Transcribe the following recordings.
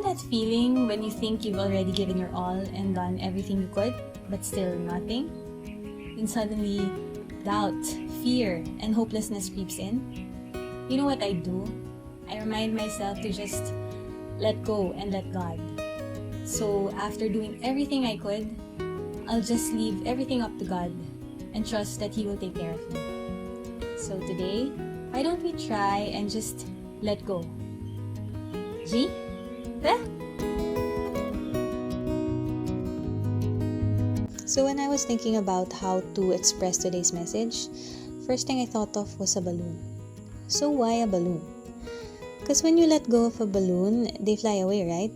that feeling when you think you've already given your all and done everything you could, but still nothing? Then suddenly, doubt, fear, and hopelessness creeps in. You know what I do? I remind myself to just let go and let God. So after doing everything I could, I'll just leave everything up to God and trust that He will take care of me. So today, why don't we try and just let go? G? Tara! So when I was thinking about how to express today's message, first thing I thought of was a balloon. So why a balloon? Because when you let go of a balloon, they fly away, right?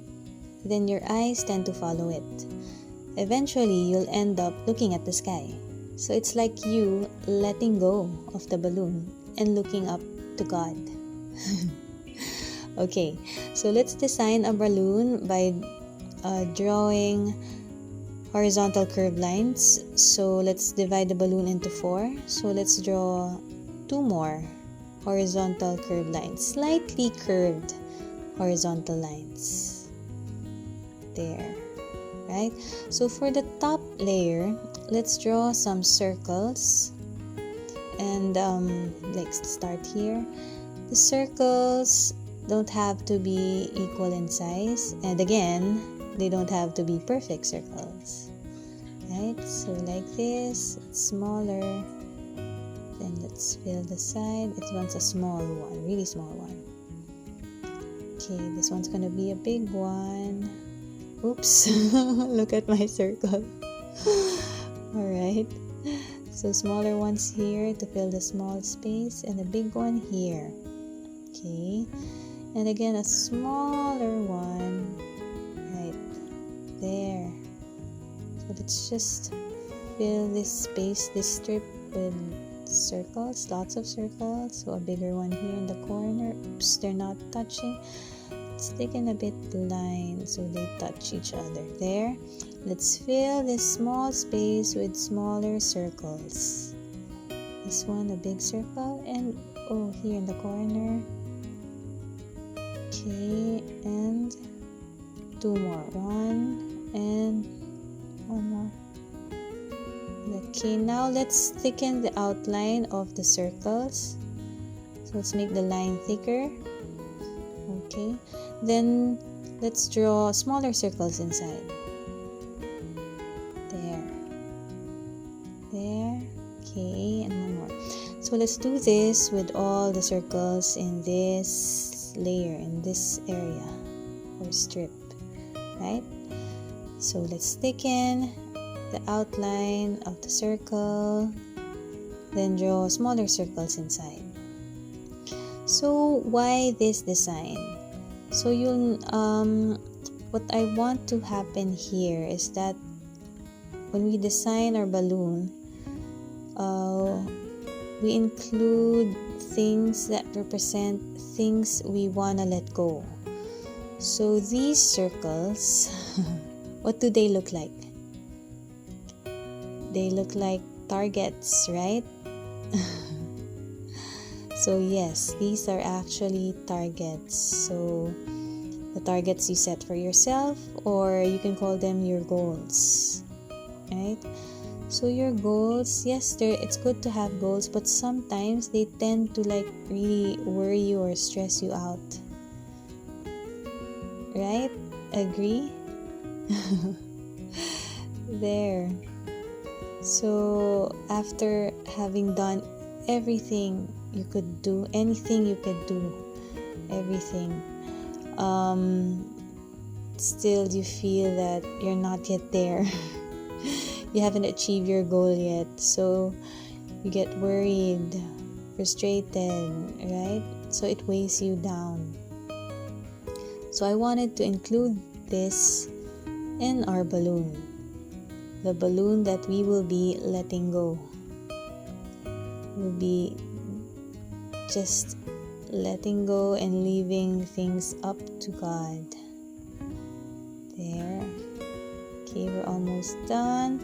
Then your eyes tend to follow it. Eventually, you'll end up looking at the sky. So it's like you letting go of the balloon and looking up to God. Okay, so let's design a balloon by drawing horizontal curved lines. So let's divide the balloon into 4. So let's draw 2 more horizontal curved lines, slightly curved horizontal lines. There, right? So for the top layer, let's draw some circles. And let's start here. The circles don't have to be equal in size, and again, they don't have to be perfect circles, right? So like this, it's smaller. Then let's fill the side. It wants a small one, really small one. Okay, this one's gonna be a big one. Oops, look at my circle. Alright, so smaller ones here to fill the small space, and a big one here. Okay, and again a smaller one right there. So let's just fill this space, this strip, with circles, lots of circles. So a bigger one here in the corner. Oops, they're not touching. Let's take in a bit line so they touch each other. There. Let's fill this small space with smaller circles. This one a big circle, and here in the corner. Okay, and 2 more. 1 and 1 more. Okay, now let's thicken the outline of the circles. So let's make the line thicker. Okay, then let's draw smaller circles inside. There. Okay, and 1 more. So let's do this with all the circles in this layer, in this area or strip, right? So let's thicken the outline of the circle, then draw smaller circles inside. So why this design? So what I want to happen here is that when we design our balloon, we include things that represent things we want to let go. So these circles, what do they look like? They look like targets, right? So yes, these are actually targets. So the targets you set for yourself, or you can call them your goals, right? So your goals, yes, it's good to have goals, but sometimes they tend to really worry you or stress you out, right? Agree? There. So after having done everything you could do, anything you could do, everything, still you feel that you're not yet there. You haven't achieved your goal yet, so you get worried, frustrated, right? So it weighs you down. So I wanted to include this in our balloon, the balloon that we will be letting go. We'll be just letting go and leaving things up to God. There. Okay, we're almost done.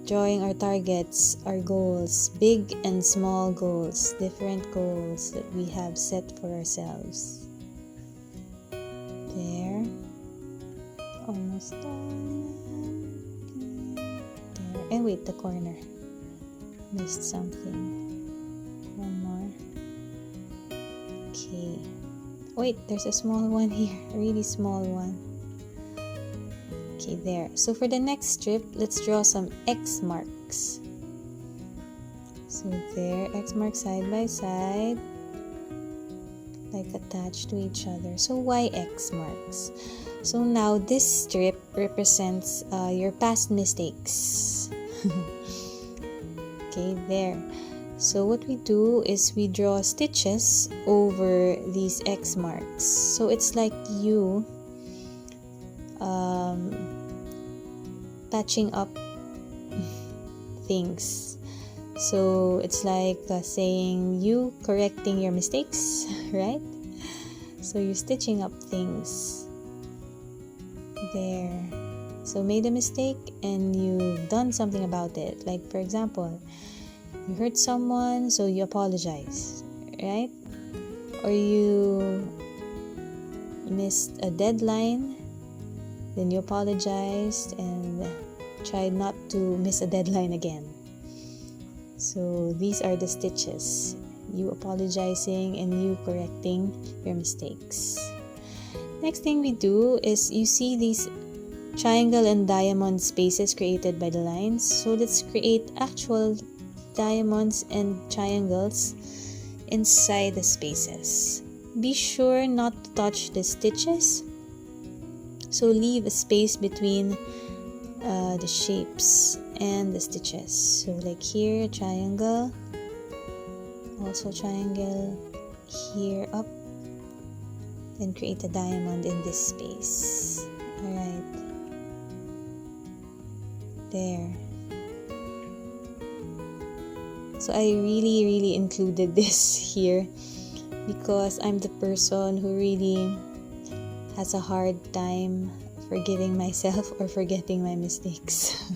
Drawing our targets, our goals, big and small goals, different goals that we have set for ourselves. There. Almost done. There. And wait, the corner. Missed something. One more. Okay. Wait, there's a small one here. A really small one. Okay, there. So for the next strip, let's draw some X marks. So there, X marks side by side, like attached to each other. So why X marks? So now this strip represents your past mistakes. Okay, there. So what we do is we draw stitches over these X marks. So it's like you patching up things. So it's like saying you correcting your mistakes, right? So you're stitching up things. There. So made a mistake and you've done something about it. Like for example, you hurt someone, so you apologize, right? Or you missed a deadline, then you apologized and tried not to miss a deadline again. So these are the stitches. You apologizing and you correcting your mistakes. Next thing we do is you see these triangle and diamond spaces created by the lines. So let's create actual diamonds and triangles inside the spaces. Be sure not to touch the stitches. So leave a space between the shapes and the stitches. So like here, triangle, also triangle, here up, then create a diamond in this space. Alright, there. So I really included this here because I'm the person who really has a hard time forgiving myself or forgetting my mistakes.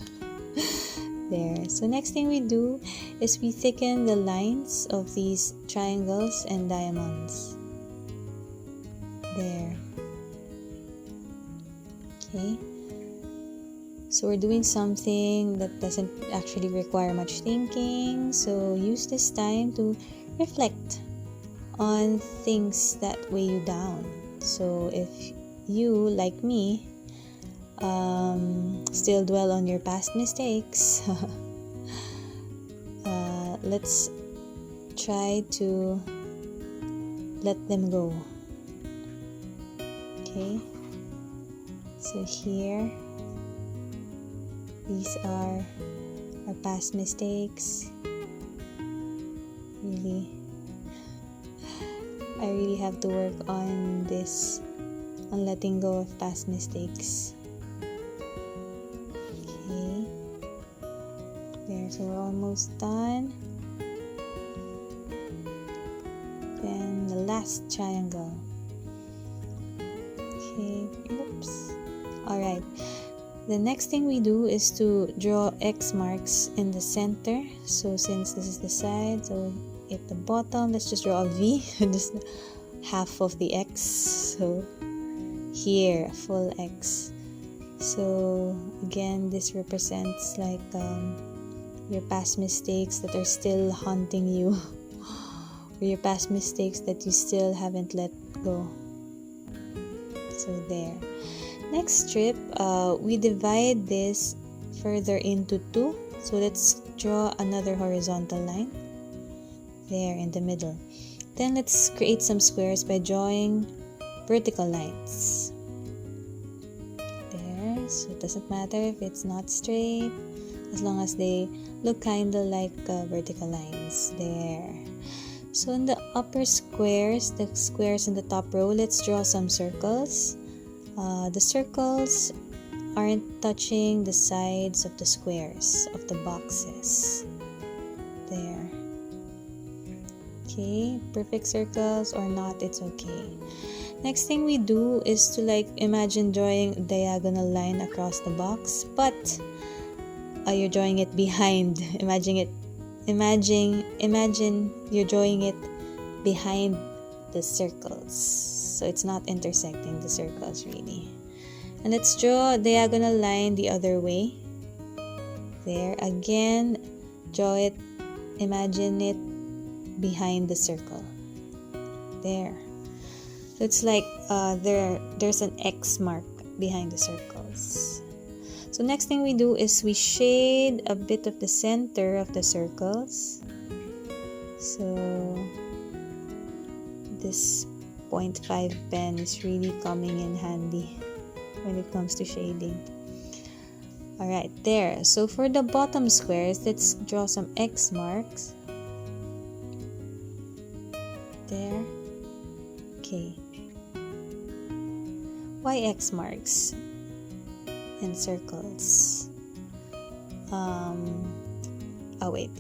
There. So next thing we do is we thicken the lines of these triangles and diamonds. There. Okay. So we're doing something that doesn't actually require much thinking. So use this time to reflect on things that weigh you down. So if you, like me, still dwell on your past mistakes, let's try to let them go. Okay, so here, these are our past mistakes. I really have to work on this, on letting go of past mistakes. Okay, there, so we're almost done. Then the last triangle. Okay, oops. Alright, the next thing we do is to draw X marks in the center. So since this is the side, so at the bottom, let's just draw a V, just half of the X. So here, a full X. So again, this represents like your past mistakes that are still haunting you, or your past mistakes that you still haven't let go. So there. Next strip, we divide this further into two. So let's draw another horizontal line there in the middle. Then let's create some squares by drawing vertical lines. There, so it doesn't matter if it's not straight, as long as they look kind of like vertical lines. There. So in the upper squares, the squares in the top row, let's draw some circles. The circles aren't touching the sides of the squares of the boxes. There. Okay, perfect circles or not, it's okay. Next thing we do is to like imagine drawing a diagonal line across the box, but you're drawing it behind. Imagine you're drawing it behind the circles, so it's not intersecting the circles really. And let's draw a diagonal line the other way. There, again, draw it, imagine it behind the circle. There. So it's like there's an X mark behind the circles. So next thing we do is we shade a bit of the center of the circles. So this 0.5 pen is really coming in handy when it comes to shading. Alright, there. So for the bottom squares, let's draw some X marks. There. Okay. Why X marks and circles? Wait.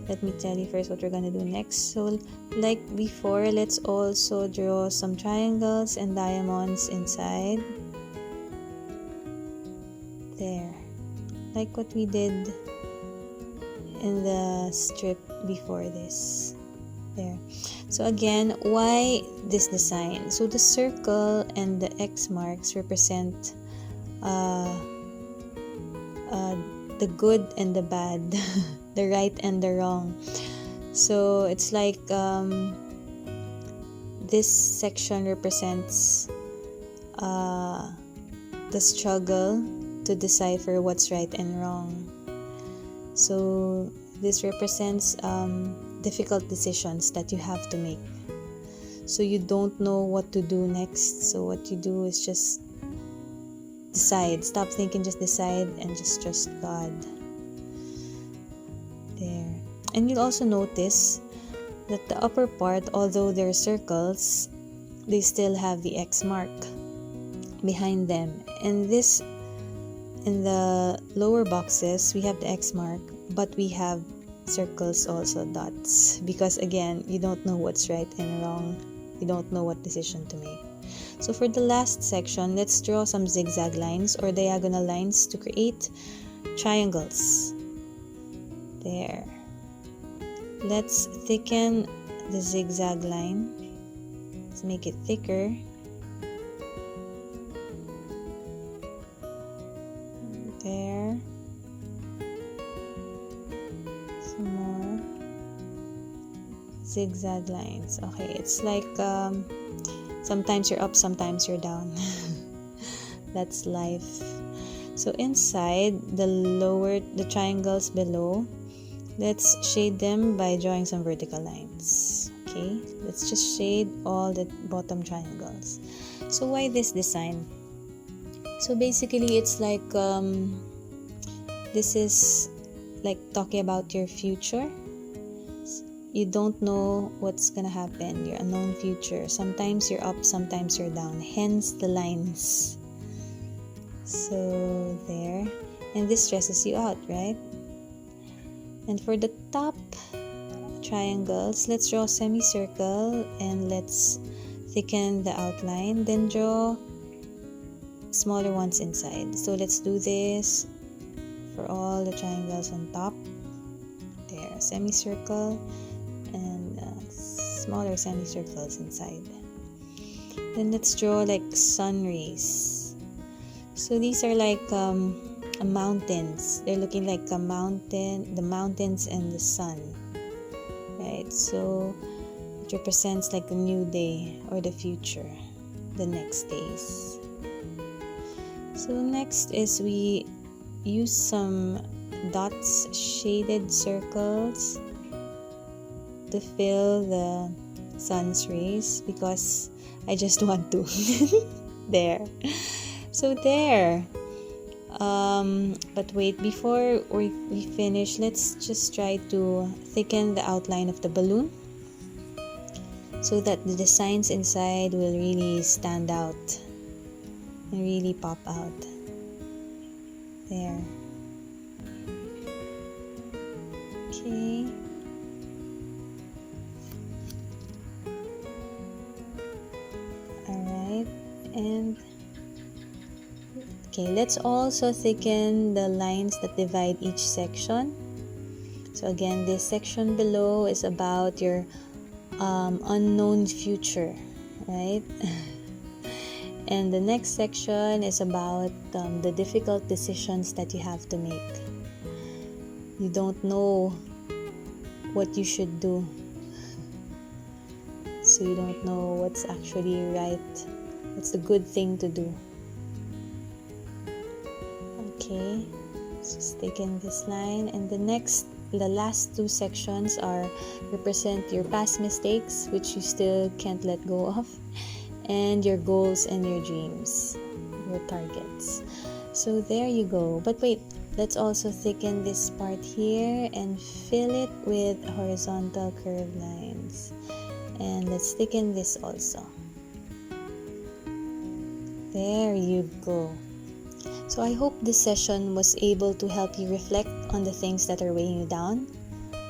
Let me tell you first what we're gonna do next. So, like before, let's also draw some triangles and diamonds inside. There. Like what we did in the strip before this. There. So again, why this design? So the circle and the X marks represent the good and the bad, the right and the wrong. So it's like this section represents the struggle to decipher what's right and wrong. So this represents difficult decisions that you have to make. So you don't know what to do next. So what you do is just decide. Stop thinking, just decide and just trust God. There. And you'll also notice that the upper part, although they're circles, they still have the X mark behind them. And this, in the lower boxes, we have the X mark, but we have circles also, dots, because again, you don't know what's right and wrong. You don't know what decision to make. So for the last section, let's draw some zigzag lines or diagonal lines to create triangles. There. Let's thicken the zigzag line. Let's make it thicker. There. Some more zigzag lines. Okay, it's like sometimes you're up, sometimes you're down. That's life. So inside the triangles below, let's shade them by drawing some vertical lines. Okay, let's just shade all the bottom triangles. So why this design? So basically it's like this is like talking about your future. You don't know what's gonna happen, your unknown future. Sometimes you're up, sometimes you're down, hence the lines. So there. And this stresses you out, right? And for the top triangles, let's draw a semicircle and let's thicken the outline, then draw smaller ones inside. So let's do this for all the triangles on top. There, semicircle and smaller semicircles inside. Then let's draw like sun rays. So these are like mountains. They're looking like a mountain, the mountains and the sun, right? So it represents like a new day or the future, the next days. So next is we use some dots, shaded circles to fill the sun's rays because I just want to. There. So there. But wait, before we finish, let's just try to thicken the outline of the balloon so that the designs inside will really stand out and really pop out. There. Okay. Alright, and okay, let's also thicken the lines that divide each section. So again, this section below is about your unknown future, right? And the next section is about the difficult decisions that you have to make. You don't know what you should do, so you don't know what's actually right, what's the good thing to do. Okay, just take in this line, and the last two sections are represent your past mistakes, which you still can't let go of, and your goals and your dreams, your targets. So there you go. But wait, let's also thicken this part here and fill it with horizontal curved lines. And let's thicken this also. There you go. So I hope this session was able to help you reflect on the things that are weighing you down.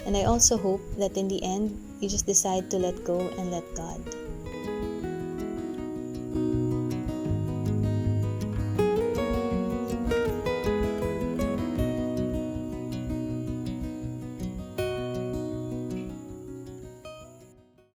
And I also hope that in the end, you just decide to let go and let God.